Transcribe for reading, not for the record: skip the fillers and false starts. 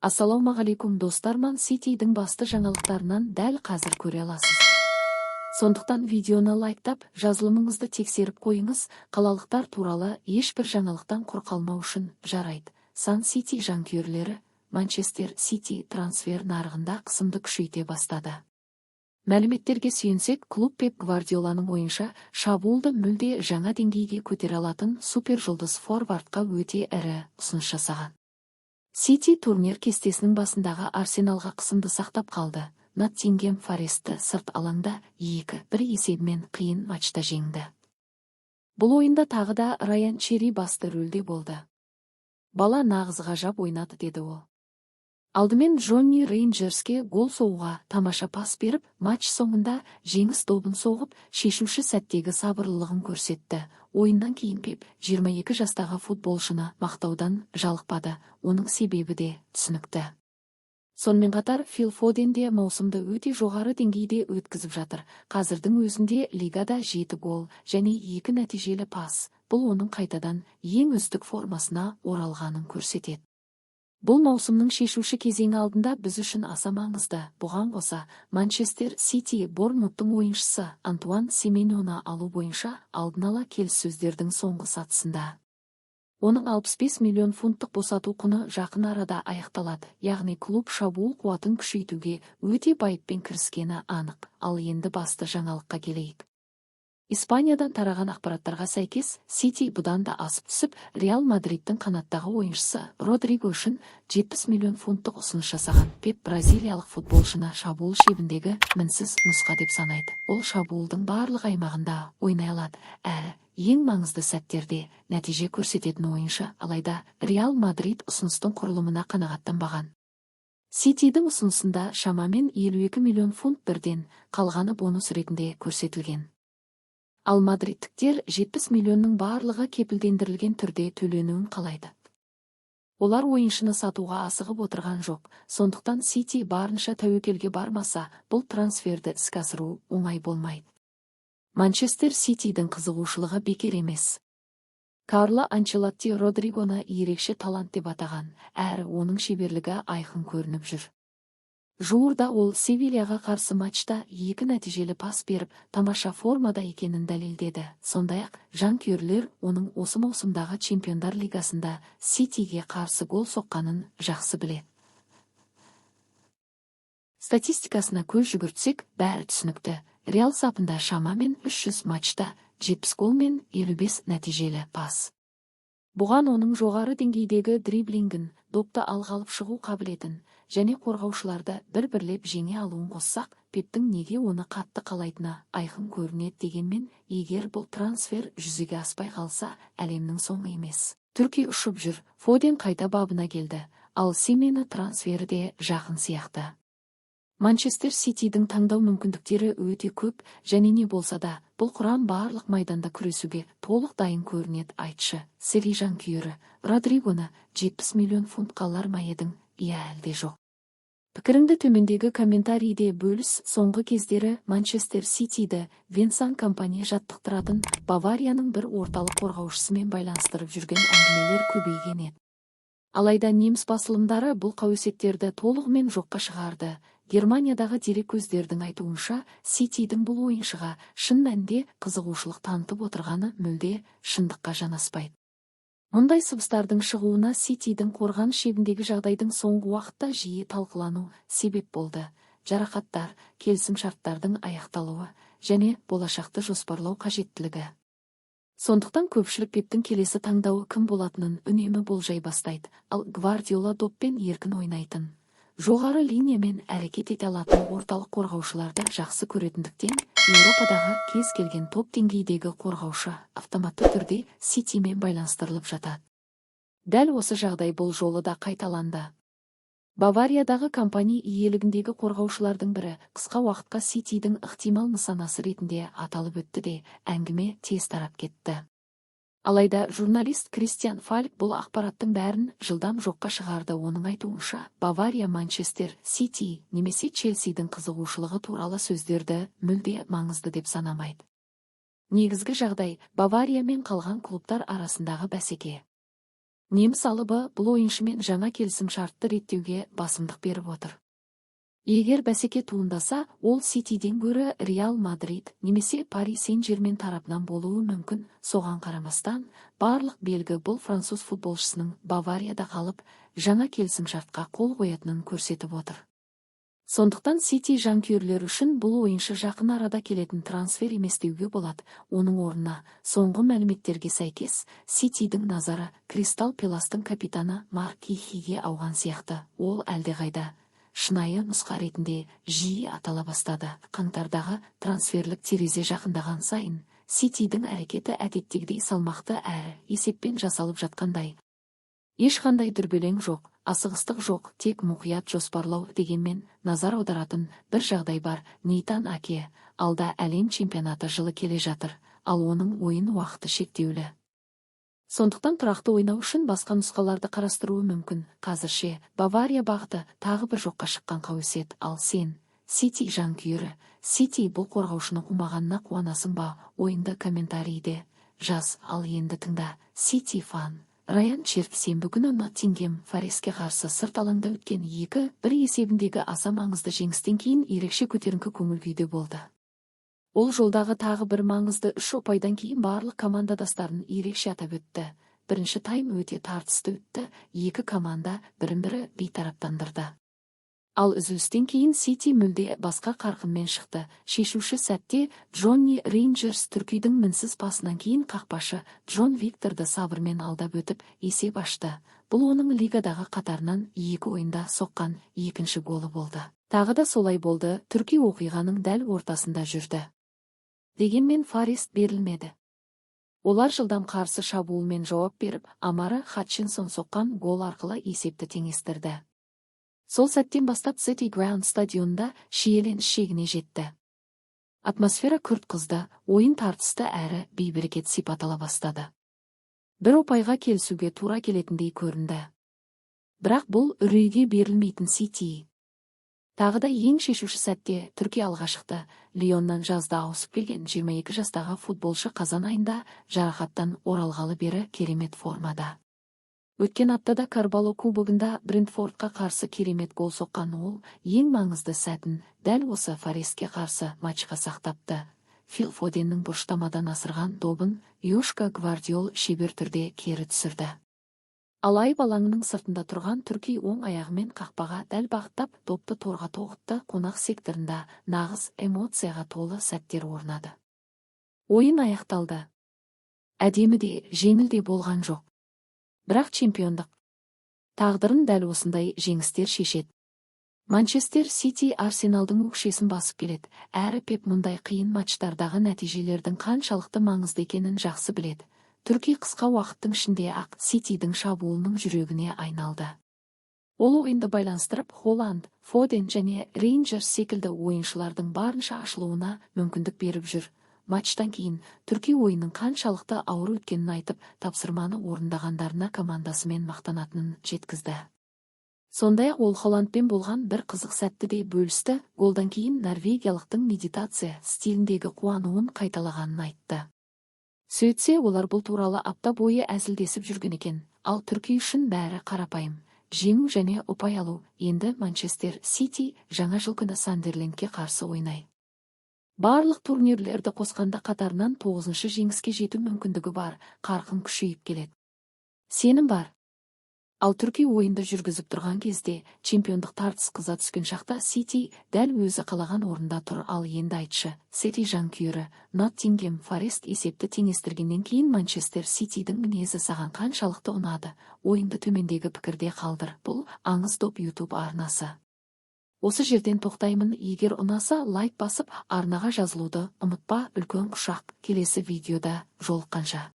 Ассалаумағалейкум достар, Ман Ситидің басты жаңалықтарынан дәл қазір көре аласыз. Сондықтан видеоны лайктап, жазылымыңызды тексеріп қойыңыз. Қалалықтар туралы ешбір жаңалықтан құр қалмау үшін жарайды. Сан Сити жанкүйерлері Манчестер Сити трансфер нарығында қысымды күшейте бастады. Мәліметтерге сүйенсек, клуб Пеп Гвардиоланың ойынша, шабуылды мүлде жаңа деңгейге көтере алатын супер жұлдыз форвардқа өте ірі ұсыныс жасаған. Сити турнир кестесінің басындағы Арсеналға қысымды сақтап қалды. Ноттингем Форестті сырт алаңда 2-1 есебімен қиын матчта жеңді. Бұл ойында тағы да Райан Чери басты рөлде болды. Бала нағыз ғажап ойнады, деді ол. Алдымен Джонни Рейнджерске гол соғуға тамаша пас беріп, матч соңында жеңіс добын соғып, шешуші сәттегі сабырлылығын көрсетті. Ойыннан кейін Пеп 22 жастағы футболшыны мақтаудан жалықпады, оның себебі де түсінікті. Сонымен қатар Фил Фоден де маусымды өте жоғары деңгейде өткізіп жатыр. Қазірдің өзінде лигада 7 гол және 2 нәтижелі пас. Бұл оның қайтадан ең үздік формасына оралғанын көрсетеді. Бұл маусымның шешуші кезеңі алдында біз үшін аса маңызды. Бұған қоса, Манчестер Сити Борнмуттың ойыншысы Антуан Семеньоны алу бойынша алдын ала келіссөздердің соңғы сатысында. Оның 65 миллион фунттық босату құны жақын арада аяқталады, яғни клуб шабуыл қуатын күшейтуге өте байыппен кіріскені анық. Ал енді басты жаңалыққа келейік. Испаниядан тараған ақпараттарға сәйкес, Сити бұдан да асып түсіп, Реал Мадридтің қанаттағы ойыншысы Родриго үшін 70 миллион фунттық ұсыныс жасаған. Пеп бразилиялық футболшыны шабуыл шебіндегі мінсіз нұсқа деп санайды. Ол шабуылдың барлық аймағында ойнай алады, әрі ең маңызды сәттерде нәтиже көрсететін ойыншы. Алайда Реал Мадрид ұсыныстың құрылымына қанағаттанбаған. Ситидің ұсынысында шамамен 52 миллион фунт бірден, қалғаны бонус ретінде көрсетілген. Ал мадридтіктер 70 миллионның барлығы кепілдендірілген түрде төленуін қалайды. Олар ойыншыны сатуға асығып отырған жоқ, сондықтан Сити барынша тәуекелге бармаса, бұл трансферді іске асыру оңай болмайды. Манчестер Ситидің қызығушылығы бекер емес. Карло Анчелотти Родригоны ерекше талант деп атаған, әрі оның шеберлігі айқын көрініп жүр. Жуырда ол Севильяға қарсы матчта 2 нәтижелі пас беріп, тамаша формада екенін дәлелдеді. Сондай-ақ жанкүйерлер оның осы маусымдағы Чемпиондар лигасында Ситиге қарсы гол соққанын жақсы біледі. Статистикасына көз жүгіртсек, бәрі түсінікті. Реал сапында шамамен 300 матчта 70 гол мен 55 нәтижелі пас. Бұған оның жоғары деңгейдегі дриблингін, допты алға алып шығу қабілетін және қорғаушыларды бір-бірлеп жеңе алуын қоссақ, Пептің неге оны қатты қалайтыны айқын көрінеді. Дегенмен, егер бұл трансфер жүзеге аспай қалса, әлемнің соңы емес. Түркия ұшып жүр, Фоден қайта бабына келді, ал Семені трансфері де жақын сияқты. Манчестер Ситидің таңдау мүмкіндіктері өте көп, және не болса да, бұл құрам барлық майданда күресуге толық дайын көрінеді. Айтшы, Сери жанкүйері, Родригоны 70 миллион фунтқа алар ма едің? Иә, әлде жоқ. Пікіріңді төмендегі комментарийде бөліс. Соңғы кездері Манчестер Ситиді Венсан компания жаттықтыратын Баварияның бір орталық қорғаушысымен байланыстырып жүрген әңгімелер көбейген еді. Алайда неміс басылымдары бұл қауесеттерді толығымен жоққа шығарды. Германиядағы дереккөздердің айтуынша, Ситидің бұл ойыншыға шын мәнінде қызығушылық танытып отырғаны мүлде шындыққа жанаспайды. Мұндай сыбыстардың шығуына Ситидің қорған шебіндегі жағдайдың соңғы уақытта жиі талқылану себеп болды. Жарақаттар, келісім шарттардың аяқталуы және болашақты жоспарлау қажеттілігі. Сондықтан көпшілік Пептің келесі таңдауы кім болатынын үнемі болжай бастайды. Ал Гвардиола доппен еркін ойнайтын, жоғары линиямен әрекет ете алатын орталық қорғаушыларды жақсы көретіндіктен, Еуропадағы кез келген топ деңгейдегі қорғаушы автоматты түрде Ситимен байланыстырылып жатады. Дәл осы жағдай бұл жолы да қайталанды. Бавариядағы компания иелігіндегі қорғаушылардың бірі қысқа уақытқа Ситидің ықтимал нысанасы ретінде аталып өтті де, әңгіме тез тарап кетті. Алайда журналист Кристиан Фальк бұл ақпараттың бәрін жылдам жоққа шығарды. Оның айтуынша, Бавария Манчестер Сити немесе Челсидің қызығушылығы туралы сөздерді мүлде маңызды деп санамайды. Негізгі жағдай Бавария мен қалған клубтар арасындағы бәсеке. Неміс алыбы бұл ойыншымен жаңа келісім шартты реттеуге басымдық беріп отыр. Егер бәсеке туындаса, ол Ситиден гөрі Реал Мадрид немесе Пари Сен-Жермен тарапынан болуы мүмкін. Соған қарамастан, барлық белгі бұл француз футболшысының Баварияда қалып, жаңа келісім шартқа қол қоятынын көрсетіп отыр. Сондықтан Сити жанкүйерлері үшін бұл ойыншы жақын арада келетін трансфер емес деуге болады. Оның орнына, соңғы мәліметтерге сәйкес, Ситидің назары Кристал Пеластың капитаны Марк Гихиге ауған сияқты. Ол әлдеқайда шынайы нұсқа ретінде жиі атала бастады. Қаңтардағы трансферлік терезе жақындаған сайын, Ситидің әрекеті әдеттегідей салмақты әрі есеппен жасалып жатқандай. Ешқандай дүрбелең жоқ, асығыстық жоқ, тек мұқият жоспарлау. Дегенмен, назар аударатын бір жағдай бар. Нейтан Аке, алда әлем чемпионаты жылы келе жатыр, ал оның ойын уақыты шектеулі. Сондықтан тұрақты ойнау үшін басқа нұсқаларды қарастыруы мүмкін. Қазірше, Бавария бағыты тағы бір жоққа шыққан қауесет. Ал сен, Сити жанкүйері, Сити бұл қорғаушыны қумағанына қуанасың ба? Ойынды комментарийде жаз. Ал енді тыңда, Сити фан. Райан Черк сенбі күні Ноттингем Форестке қарсы сырт алаңда өткен 2-1 есебіндегі аса маңызды жеңістен кейін ерекше көтеріңкі көңіл күйде болды. Ол жолдағы тағы бір маңызды 3 ұпайдан кейін барлық командадастарын ерекше атап өтті. Бірінші тайм өте тартысты өтті, екі команда бірін-бірі бейтараптандырды. Ал үзілістен кейін Сити мүлде басқа қарқынмен шықты. Шешуші сәтте Джонни Рейнджерс Түркидің мінсіз пасынан кейін қақпашы Джон Викторды сабырмен алдап өтіп есеп ашты. Бұл оның лигадағы қатарынан 2 ойында соққан екінші голы болды. Тағы да солай болды, Түрки оқиғаның дәл ортасында жүрді. Дегенмен Форест берілмеді. Олар жылдам қарсы шабуылмен жауап беріп, Амара Хатчинсон соққан гол арқылы есепті теңестірді. Сол сәттен бастап City Ground стадионында шиеленіс шегіне жетті. Атмосфера күрт қызды, ойын тартысты әрі бейберекет сипат ала бастады. Бір ұпайға келісуге тура келетіндей көрінді. Бірақ бұл үрейге берілмейтін Сити. Тағы да ең шешуші сәтте Түркия алға шықты. Лионнан жазда ауысып келген 22 жастағы футболшы қазан айында жарақаттан оралғалы бері керемет формада. Өткен аптада Карбало кубогында Брентфордқа қарсы керемет гол соққан ол, ең маңызды сәтін дәл осы Форестке қарсы матчқа сақтапты. Фил Фоденнің бұрыштамадан асырған добын Йошка Гвардиол шебер түрде кері түсірді. Ал айып алаңының сыртында тұрған Түрки оң аяғымен қақпаға дәл бағыттап допты торға тоғытты. Қонақ секторында нағыз эмоцияға толы сәттер орнады. Ойын аяқталды. Әдемі де, жеңіл де болған жоқ. Бірақ чемпиондық тағдырын дәл осындай жеңістер шешеді. Манчестер Сити Арсеналдың өкшесін басып келеді. Әрі Пеп мұндай қиын матчтардағы нәтижелердің қаншалықты маңызды екенін жақсы біледі. Түрки қысқа уақыттың ішінде ақ Ситидің шабуылының жүрегіне айналды. Ол ойынды байланыстырып, Холланд, Фоден және Рейнджерс секілді ойыншылардың барынша ашылуына мүмкіндік беріп жүр. Матчтан кейін Түрки ойынның қаншалықты ауыр өткенін айтып, тапсырманы орындағандарына командасымен мақтанатынын жеткізді. Сондай-ақ ол Холландпен болған бір қызық сәтті де бөлісті. Голдан кейін норвегиялықтың медитация стиліндегі қуануын қайталағанын айтты. Сөйтсе, олар бұл туралы апта бойы әзілдесіп жүрген екен. Ал Түрки үшін бәрі қарапайым. Жеңу және ұпай алу. Енді Манчестер Сити жаңа жыл күні Сандерлендке қарсы ойнайды. Барлық турнирлерді қосқанда қатарынан 9-шы жеңіске жету мүмкіндігі бар, қарқын күшейіп келеді. Сенім бар. Ал Түрки ойынды жүргізіп тұрған кезде, чемпиондық тартыс қыза түскен шақта Сити дәл өзі қалаған орында тұр. Ал енді айтшы, Сити жанкүйері, Ноттингем Форест есепті теңестіргеннен кейін Манчестер Ситидің мінезі саған қаншалықты ұнады? Ойынды төмендегі пікірде қалдыр. Бұл Аңыз доп YouTube арнасы. Осы жерден тоқтаймын. Егер ұнаса, лайк басып, арнаға жазылуды ұмытпа. Үлкен құшақ. Келесі видеода жолыққанша.